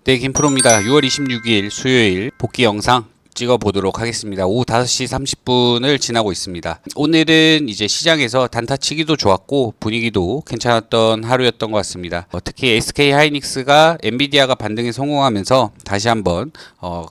네, 김프로입니다. 6월 26일 수요일 복귀 영상 찍어보도록 하겠습니다. 오후 5시 30분을 지나고 있습니다. 오늘은 이제 시장에서 단타치기도 좋았고 분위기도 괜찮았던 하루였던 것 같습니다. 특히 SK 하이닉스가 엔비디아가 반등에 성공하면서 다시 한번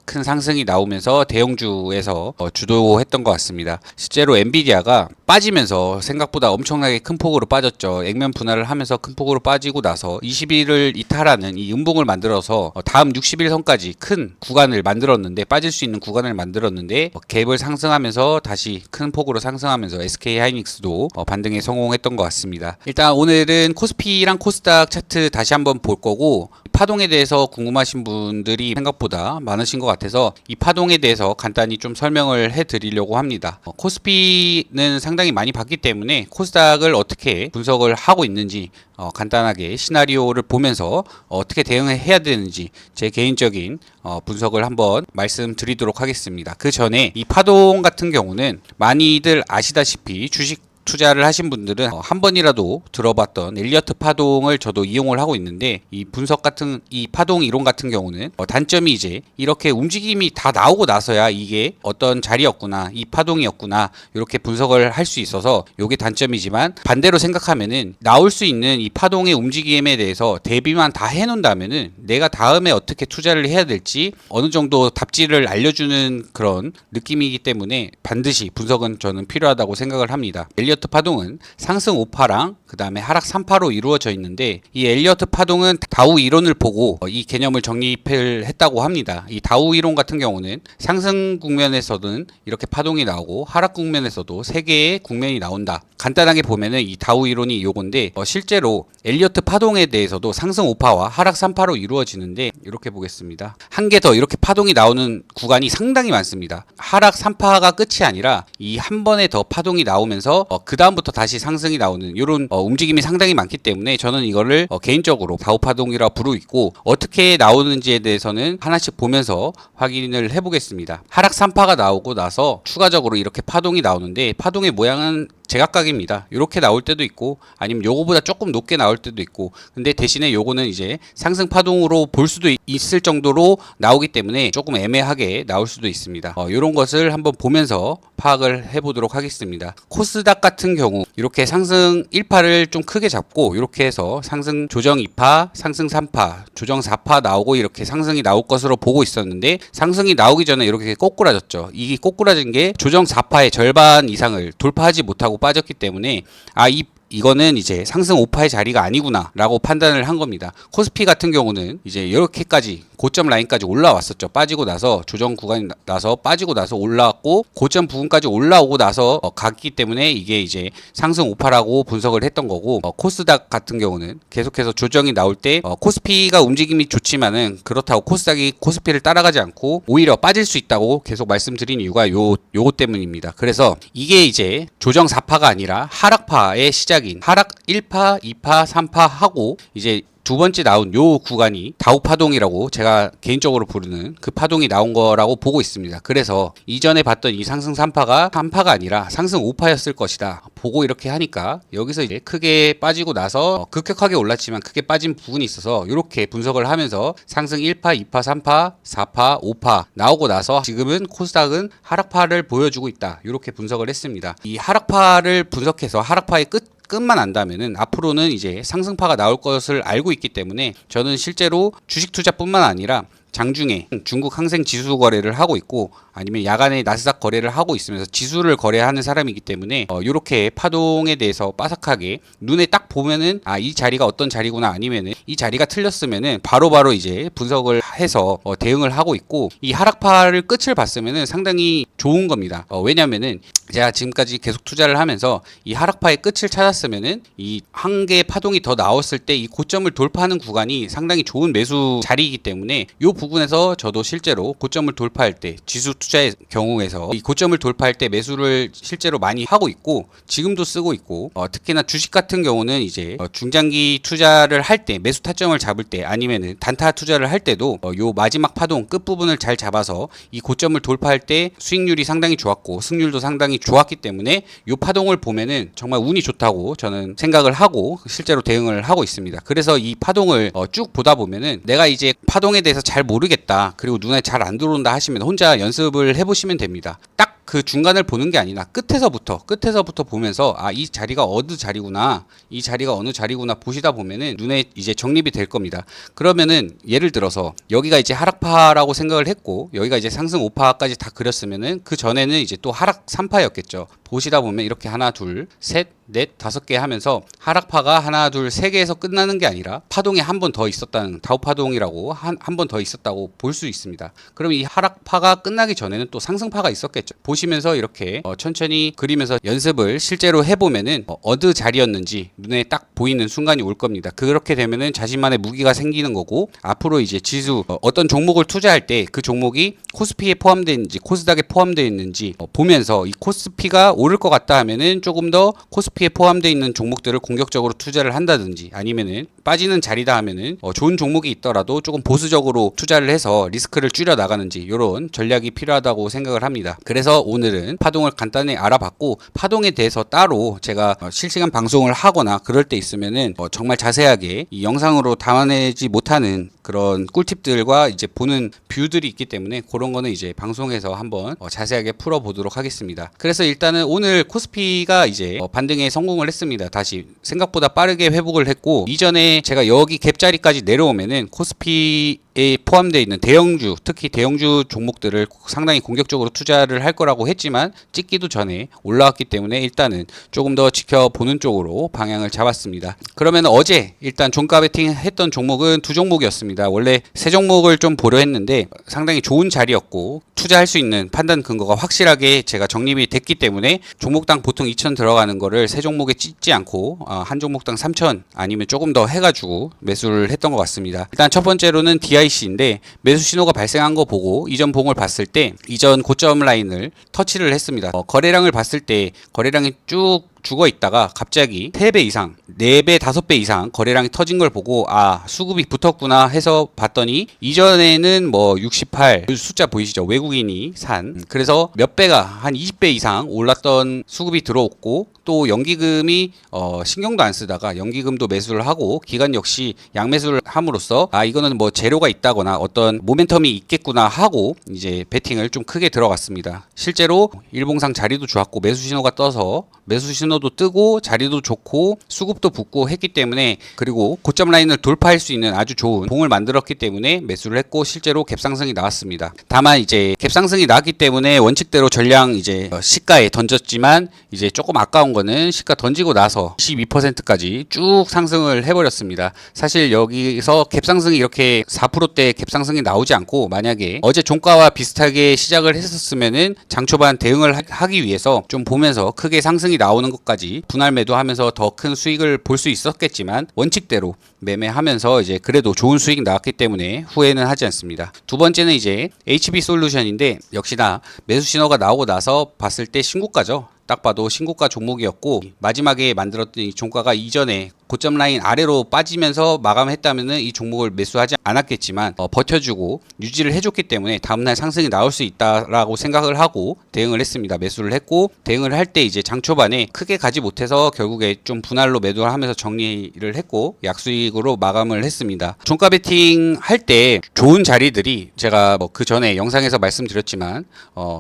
큰 상승이 나오면서 대형주에서 주도했던 것 같습니다. 실제로 엔비디아가 빠지면서 생각보다 엄청나게 큰 폭으로 빠졌죠. 액면 분할을 하면서 큰 폭으로 빠지고 나서 20일을 이탈하는 이 음봉을 만들어서 다음 60일선까지 큰 구간을 만들었는데, 빠질 수 있는 구간을 만들었는데 갭을 상승하면서 다시 큰 폭으로 상승하면서 SK 하이닉스도 반등에 성공했던 것 같습니다. 일단 오늘은 코스피랑 코스닥 차트 다시 한번 볼 거고, 파동에 대해서 궁금하신 분들이 생각보다 많으신 것 같아서 이 파동에 대해서 간단히 좀 설명을 해드리려고 합니다. 코스피는 상당히 많이 봤기 때문에 코스닥을 어떻게 분석을 하고 있는지 간단하게 시나리오를 보면서 어떻게 대응을 해야 되는지 제 개인적인 분석을 한번 말씀드리도록 하겠습니다. 그 전에 이 파동 같은 경우는 많이들 아시다시피 주식 투자를 하신 분들은 한 번이라도 들어봤던 엘리어트 파동을 저도 이용을 하고 있는데, 이 분석 같은 이 파동 이론 같은 경우는 단점이 이제 이렇게 움직임이 다 나오고 나서야 이게 어떤 자리였구나, 이 파동이었구나, 이렇게 분석을 할 수 있어서 이게 단점이지만, 반대로 생각하면은 나올 수 있는 이 파동의 움직임에 대해서 대비만 다 해놓는다면은 내가 다음에 어떻게 투자를 해야 될지 어느 정도 답지를 알려주는 그런 느낌이기 때문에 반드시 분석은 저는 필요하다고 생각을 합니다. 엘리어트 파동은 상승 5파랑 그 다음에 하락 3파로 이루어져 있는데, 이 엘리어트 파동은 다우 이론을 보고 이 개념을 정립을 했다고 합니다. 이 다우 이론 같은 경우는 상승 국면에서는 이렇게 파동이 나오고 하락 국면에서도 3개의 국면이 나온다. 간단하게 보면은 이 다우 이론이 요건데, 실제로 엘리어트 파동에 대해서도 상승 5파와 하락 3파로 이루어지는데, 이렇게 보겠습니다. 한 개 더 이렇게 파동이 나오는 구간이 상당히 많습니다. 하락 3파가 끝이 아니라 이 한 번에 더 파동이 나오면서 그 다음부터 다시 상승이 나오는 이런 움직임이 상당히 많기 때문에 저는 이거를 개인적으로 다우 파동이라 부르고 있고, 어떻게 나오는지에 대해서는 하나씩 보면서 확인을 해보겠습니다. 하락 3파가 나오고 나서 추가적으로 이렇게 파동이 나오는데, 파동의 모양은 제각각입니다. 이렇게 나올 때도 있고 아니면 요거보다 조금 높게 나올 때도 있고, 근데 대신에 요거는 이제 상승 파동으로 볼 수도 있을 정도로 나오기 때문에 조금 애매하게 나올 수도 있습니다. 이런 것을 한번 보면서 파악을 해보도록 하겠습니다. 코스닥 같은 경우 이렇게 상승 1파를 좀 크게 잡고 이렇게 해서 상승 조정 2파, 상승 3파, 조정 4파 나오고 이렇게 상승이 나올 것으로 보고 있었는데, 상승이 나오기 전에 이렇게 꼬꾸라졌죠. 이게 꼬꾸라진 게 조정 4파의 절반 이상을 돌파하지 못하고 빠졌기 때문에 이거는 이제 상승 5파의 자리가 아니구나 라고 판단을 한 겁니다. 코스피 같은 경우는 이제 이렇게까지 고점 라인까지 올라왔었죠. 빠지고 나서 조정 구간이 나서 빠지고 나서 올라왔고 고점 부분까지 올라오고 나서 갔기 때문에 이게 이제 상승 5파라고 분석을 했던 거고, 코스닥 같은 경우는 계속해서 조정이 나올 때 코스피가 움직임이 좋지만은 그렇다고 코스닥이 코스피를 따라가지 않고 오히려 빠질 수 있다고 계속 말씀드린 이유가 요거 때문입니다. 그래서 이게 이제 조정 4파가 아니라 하락파의 시작인 하락 1파, 2파, 3파 하고 이제 두 번째 나온 요 구간이 다우 파동이라고 제가 개인적으로 부르는 그 파동이 나온 거라고 보고 있습니다. 그래서 이전에 봤던 이 상승 3파가 3파가 아니라 상승 5파였을 것이다 보고 이렇게 하니까, 여기서 이제 크게 빠지고 나서 급격하게 올랐지만 크게 빠진 부분이 있어서 이렇게 분석을 하면서 상승 1파, 2파, 3파, 4파, 5파 나오고 나서 지금은 코스닥은 하락파를 보여주고 있다, 이렇게 분석을 했습니다. 이 하락파를 분석해서 하락파의 끝만 안다면은 앞으로는 이제 상승파가 나올 것을 알고 있기 때문에, 저는 실제로 주식 투자뿐만 아니라 장중에 중국 항생 지수 거래를 하고 있고 아니면 야간에 나스닥 거래를 하고 있으면서 지수를 거래하는 사람이기 때문에 이렇게 파동에 대해서 빠삭하게 눈에 딱 보면은 이 자리가 어떤 자리구나, 아니면은 이 자리가 틀렸으면은 바로바로 이제 분석을 해서 대응을 하고 있고, 이 하락파를 끝을 봤으면은 상당히 좋은 겁니다. 왜냐면은 제가 지금까지 계속 투자를 하면서 이 하락파의 끝을 찾았으면은 이 한 개의 파동이 더 나왔을 때 이 고점을 돌파하는 구간이 상당히 좋은 매수 자리이기 때문에 이 부분에서 저도 실제로 고점을 돌파할 때 지수 투자의 경우에서 이 고점을 돌파할 때 매수를 실제로 많이 하고 있고 지금도 쓰고 있고, 특히나 주식 같은 경우는 이제 중장기 투자를 할 때 매수 타점을 잡을 때 아니면은 단타 투자를 할 때도 요 마지막 파동 끝부분을 잘 잡아서 이 고점을 돌파할 때 수익률이 상당히 좋았고 승률도 상당히 좋았기 때문에 요 파동을 보면은 정말 운이 좋다고 저는 생각을 하고 실제로 대응을 하고 있습니다. 그래서 이 파동을 쭉 보다 보면은 내가 이제 파동에 대해서 잘 모르겠다, 그리고 눈에 잘 안 들어온다 하시면 혼자 연습을 해보시면 됩니다. 딱 그 중간을 보는 게 아니라 끝에서부터 보면서 이 자리가 어느 자리구나, 이 자리가 어느 자리구나 보시다 보면은 눈에 이제 정립이 될 겁니다. 그러면은 예를 들어서 여기가 이제 하락파라고 생각을 했고 여기가 이제 상승 5파까지 다 그렸으면은 그 전에는 이제 또 하락 3파였겠죠. 보시다 보면 이렇게 하나, 둘, 셋, 넷, 5개 하면서 하락파가 하나, 둘, 3개에서 끝나는 게 아니라 파동이 한 번 더 있었다는, 다우파동이라고 한 번 더 있었다고 볼 수 있습니다. 그럼 이 하락파가 끝나기 전에는 또 상승파가 있었겠죠. 보시면서 이렇게 천천히 그리면서 연습을 실제로 해보면은 어느 자리였는지 눈에 딱 보이는 순간이 올 겁니다. 그렇게 되면은 자신만의 무기가 생기는 거고, 앞으로 이제 지수 어떤 종목을 투자할 때 그 종목이 코스피에 포함되어 있는지 코스닥에 포함되어 있는지 보면서 이 코스피가 오를 것 같다 하면은 조금 더 코스피에 포함되어 있는 종목들을 공격적으로 투자를 한다든지, 아니면은 빠지는 자리다 하면은 좋은 종목이 있더라도 조금 보수적으로 투자를 해서 리스크를 줄여 나가는지, 이런 전략이 필요하다고 생각을 합니다. 그래서 오늘은 파동을 간단히 알아봤고, 파동에 대해서 따로 제가 실시간 방송을 하거나 그럴 때 있으면은 정말 자세하게 이 영상으로 담아내지 못하는 그런 꿀팁들과 이제 보는 뷰들이 있기 때문에 그런 거는 이제 방송에서 한번 자세하게 풀어보도록 하겠습니다. 그래서 일단은 오늘 코스피가 이제 반등에 성공을 했습니다. 다시 생각보다 빠르게 회복을 했고, 이전에 제가 여기 갭자리까지 내려오면은 코스피에 포함되어 있는 대형주, 특히 대형주 종목들을 상당히 공격적으로 투자를 할 거라고 했지만 찍기도 전에 올라왔기 때문에 일단은 조금 더 지켜보는 쪽으로 방향을 잡았습니다. 그러면 어제 일단 종가 베팅 했던 종목은 2종목이었습니다. 원래 3종목을 좀 보려 했는데 상당히 좋은 자리였고 투자할 수 있는 판단 근거가 확실하게 제가 정립이 됐기 때문에 종목당 보통 2,000 들어가는 거를 3종목에 찢지 않고 한 종목당 3,000 아니면 조금 더 해가지고 매수를 했던 것 같습니다. 일단 첫 번째로는 DIC인데 매수 신호가 발생한 거 보고 이전 봉을 봤을 때 이전 고점 라인을 터치를 했습니다. 거래량을 봤을 때 거래량이 쭉 죽어 있다가 갑자기 3배 이상, 4배, 5배 이상 거래량이 터진 걸 보고 수급이 붙었구나 해서 봤더니 이전에는 68 숫자 보이시죠? 외국인이 산, 그래서 몇 배가 한 20배 이상 올랐던 수급이 들어왔고, 또 연기금이 신경도 안 쓰다가 연기금도 매수를 하고 기관 역시 양매수를 함으로써 이거는 재료가 있다거나 어떤 모멘텀이 있겠구나 하고 이제 베팅을 좀 크게 들어갔습니다. 실제로 일봉상 자리도 좋았고 매수 신호가 떠서 매수 신호도 뜨고 자리도 좋고 수급도 붙고 했기 때문에, 그리고 고점 라인을 돌파할 수 있는 아주 좋은 봉을 만들었기 때문에 매수를 했고 실제로 갭상승이 나왔습니다. 다만 이제 갭상승이 나왔기 때문에 원칙대로 전량 이제 시가에 던졌지만 이제 조금 아까운 거는 시가 던지고 나서 22%까지 쭉 상승을 해버렸습니다. 사실 여기서 갭상승이 이렇게 4%대 갭상승이 나오지 않고 만약에 어제 종가와 비슷하게 시작을 했었으면은 장초반 대응을 하기 위해서 좀 보면서 크게 상승이 나오는 것까지 분할 매도하면서 더 큰 수익을 볼 수 있었겠지만 원칙대로 매매하면서 이제 그래도 좋은 수익이 나왔기 때문에 후회는 하지 않습니다. 두 번째는 이제 HB솔루션인데 역시나 매수 신호가 나오고 나서 봤을 때 신고가죠. 딱 봐도 신고가 종목이었고 마지막에 만들었던 이 종가가 이전에 고점 라인 아래로 빠지면서 마감했다면은 이 종목을 매수하지 않았겠지만 버텨주고 유지를 해줬기 때문에 다음날 상승이 나올 수 있다라고 생각을 하고 대응을 했습니다. 매수를 했고, 대응을 할 때 이제 장 초반에 크게 가지 못해서 결국에 좀 분할로 매도를 하면서 정리를 했고 약수익으로 마감을 했습니다. 종가 베팅 할 때 좋은 자리들이 제가 그 전에 영상에서 말씀드렸지만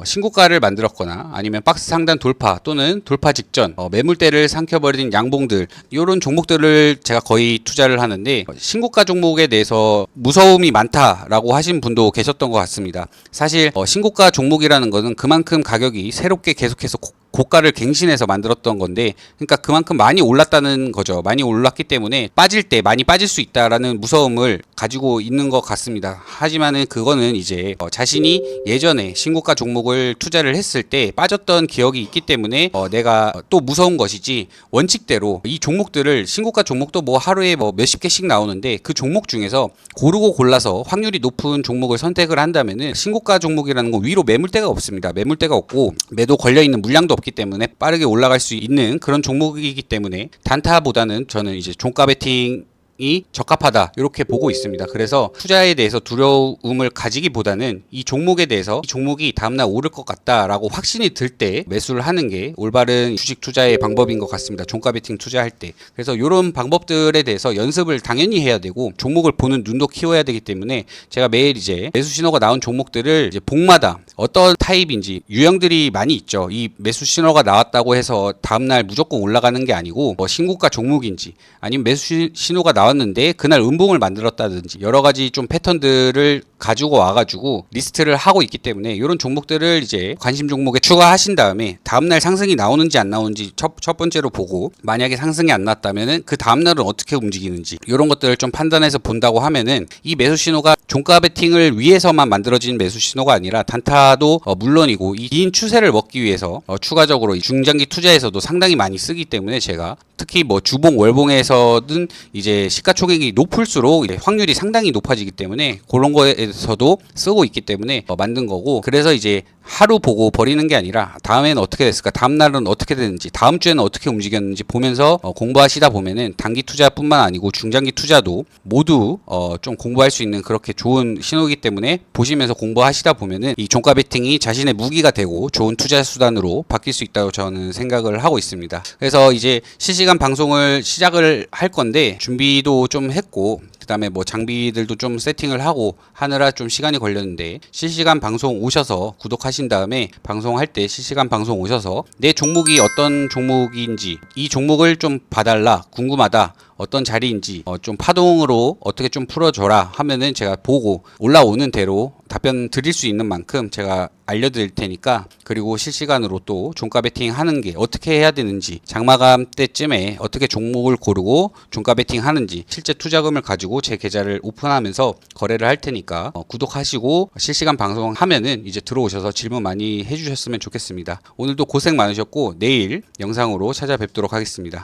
신고가를 만들었거나 아니면 박스 상단 돌파 또는 돌파 직전 매물대를 삼켜버린 양봉들, 이런 종목들을 제가 거의 투자를 하는데 신고가 종목에 대해서 무서움이 많다라고 하신 분도 계셨던 것 같습니다. 사실 신고가 종목이라는 것은 그만큼 가격이 새롭게 계속해서 고가를 갱신해서 만들었던 건데, 그러니까 그만큼 많이 올랐다는 거죠. 많이 올랐기 때문에 빠질 때 많이 빠질 수 있다라는 무서움을 가지고 있는 것 같습니다. 하지만은 그거는 이제 자신이 예전에 신고가 종목을 투자를 했을 때 빠졌던 기억이 있기 때문에 내가 또 무서운 것이지, 원칙대로 이 종목들을 신고가 종목도 하루에 몇십 개씩 나오는데 그 종목 중에서 고르고 골라서 확률이 높은 종목을 선택을 한다면은 신고가 종목이라는 건 위로 매물대가 없습니다. 매물대가 없고 매도 걸려있는 물량도 없기 때문에 빠르게 올라갈 수 있는 그런 종목이기 때문에 단타보다는 저는 이제 종가 베팅 배팅이 적합하다 이렇게 보고 있습니다. 그래서 투자에 대해서 두려움을 가지기보다는 이 종목에 대해서 이 종목이 다음날 오를 것 같다라고 확신이 들 때 매수를 하는 게 올바른 주식 투자의 방법인 것 같습니다. 종가 배팅 투자할 때. 그래서 이런 방법들에 대해서 연습을 당연히 해야 되고 종목을 보는 눈도 키워야 되기 때문에 제가 매일 이제 매수 신호가 나온 종목들을 이제 봉마다 어떤 타입인지 유형들이 많이 있죠. 이 매수 신호가 나왔다고 해서 다음날 무조건 올라가는 게 아니고 뭐 신고가 종목인지 아니면 매수 신호가 나왔는데 그날 음봉을 만들었다든지 여러 가지 좀 패턴들을 가지고 와가지고 리스트를 하고 있기 때문에 이런 종목들을 이제 관심 종목에 추가하신 다음에 다음날 상승이 나오는지 안 나오는지 첫 번째로 보고 만약에 상승이 안 났다면은 그 다음날은 어떻게 움직이는지 이런 것들을 좀 판단해서 본다고 하면은 이 매수 신호가 종가 베팅을 위해서만 만들어진 매수 신호가 아니라 단타도 물론이고 이 긴 추세를 먹기 위해서 추가적으로 이 중장기 투자에서도 상당히 많이 쓰기 때문에 제가 특히 뭐 주봉 월봉에서든 이제 시가총액이 높을수록 이제 확률이 상당히 높아지기 때문에 그런 거에서도 쓰고 있기 때문에 만든 거고 그래서 이제 하루 보고 버리는 게 아니라 다음에는 어떻게 됐을까 다음 날은 어떻게 되는지 다음 주에는 어떻게 움직였는지 보면서 공부하시다 보면은 단기 투자뿐만 아니고 중장기 투자도 모두 좀 공부할 수 있는 그렇게 좋은 신호이기 때문에 보시면서 공부하시다 보면은 이 종가 베팅이 자신의 무기가 되고 좋은 투자 수단으로 바뀔 수 있다고 저는 생각을 하고 있습니다. 그래서 이제 실시간 방송을 시작을 할 건데 준비도 좀 했고 그다음에 뭐 장비들도 좀 세팅을 하고 하느라 좀 시간이 걸렸는데 실시간 방송 오셔서 구독하신 다음에 방송할 때 실시간 방송 오셔서 내 종목이 어떤 종목인지 이 종목을 좀 봐달라 궁금하다 어떤 자리인지 좀 파동으로 어떻게 좀 풀어줘라 하면은 제가 보고 올라오는 대로 답변 드릴 수 있는 만큼 제가 알려드릴 테니까 그리고 실시간으로 또 종가 베팅 하는 게 어떻게 해야 되는지 장마감 때쯤에 어떻게 종목을 고르고 종가 베팅 하는지 실제 투자금을 가지고 제 계좌를 오픈하면서 거래를 할 테니까 구독하시고 실시간 방송하면은 이제 들어오셔서 질문 많이 해주셨으면 좋겠습니다. 오늘도 고생 많으셨고 내일 영상으로 찾아뵙도록 하겠습니다.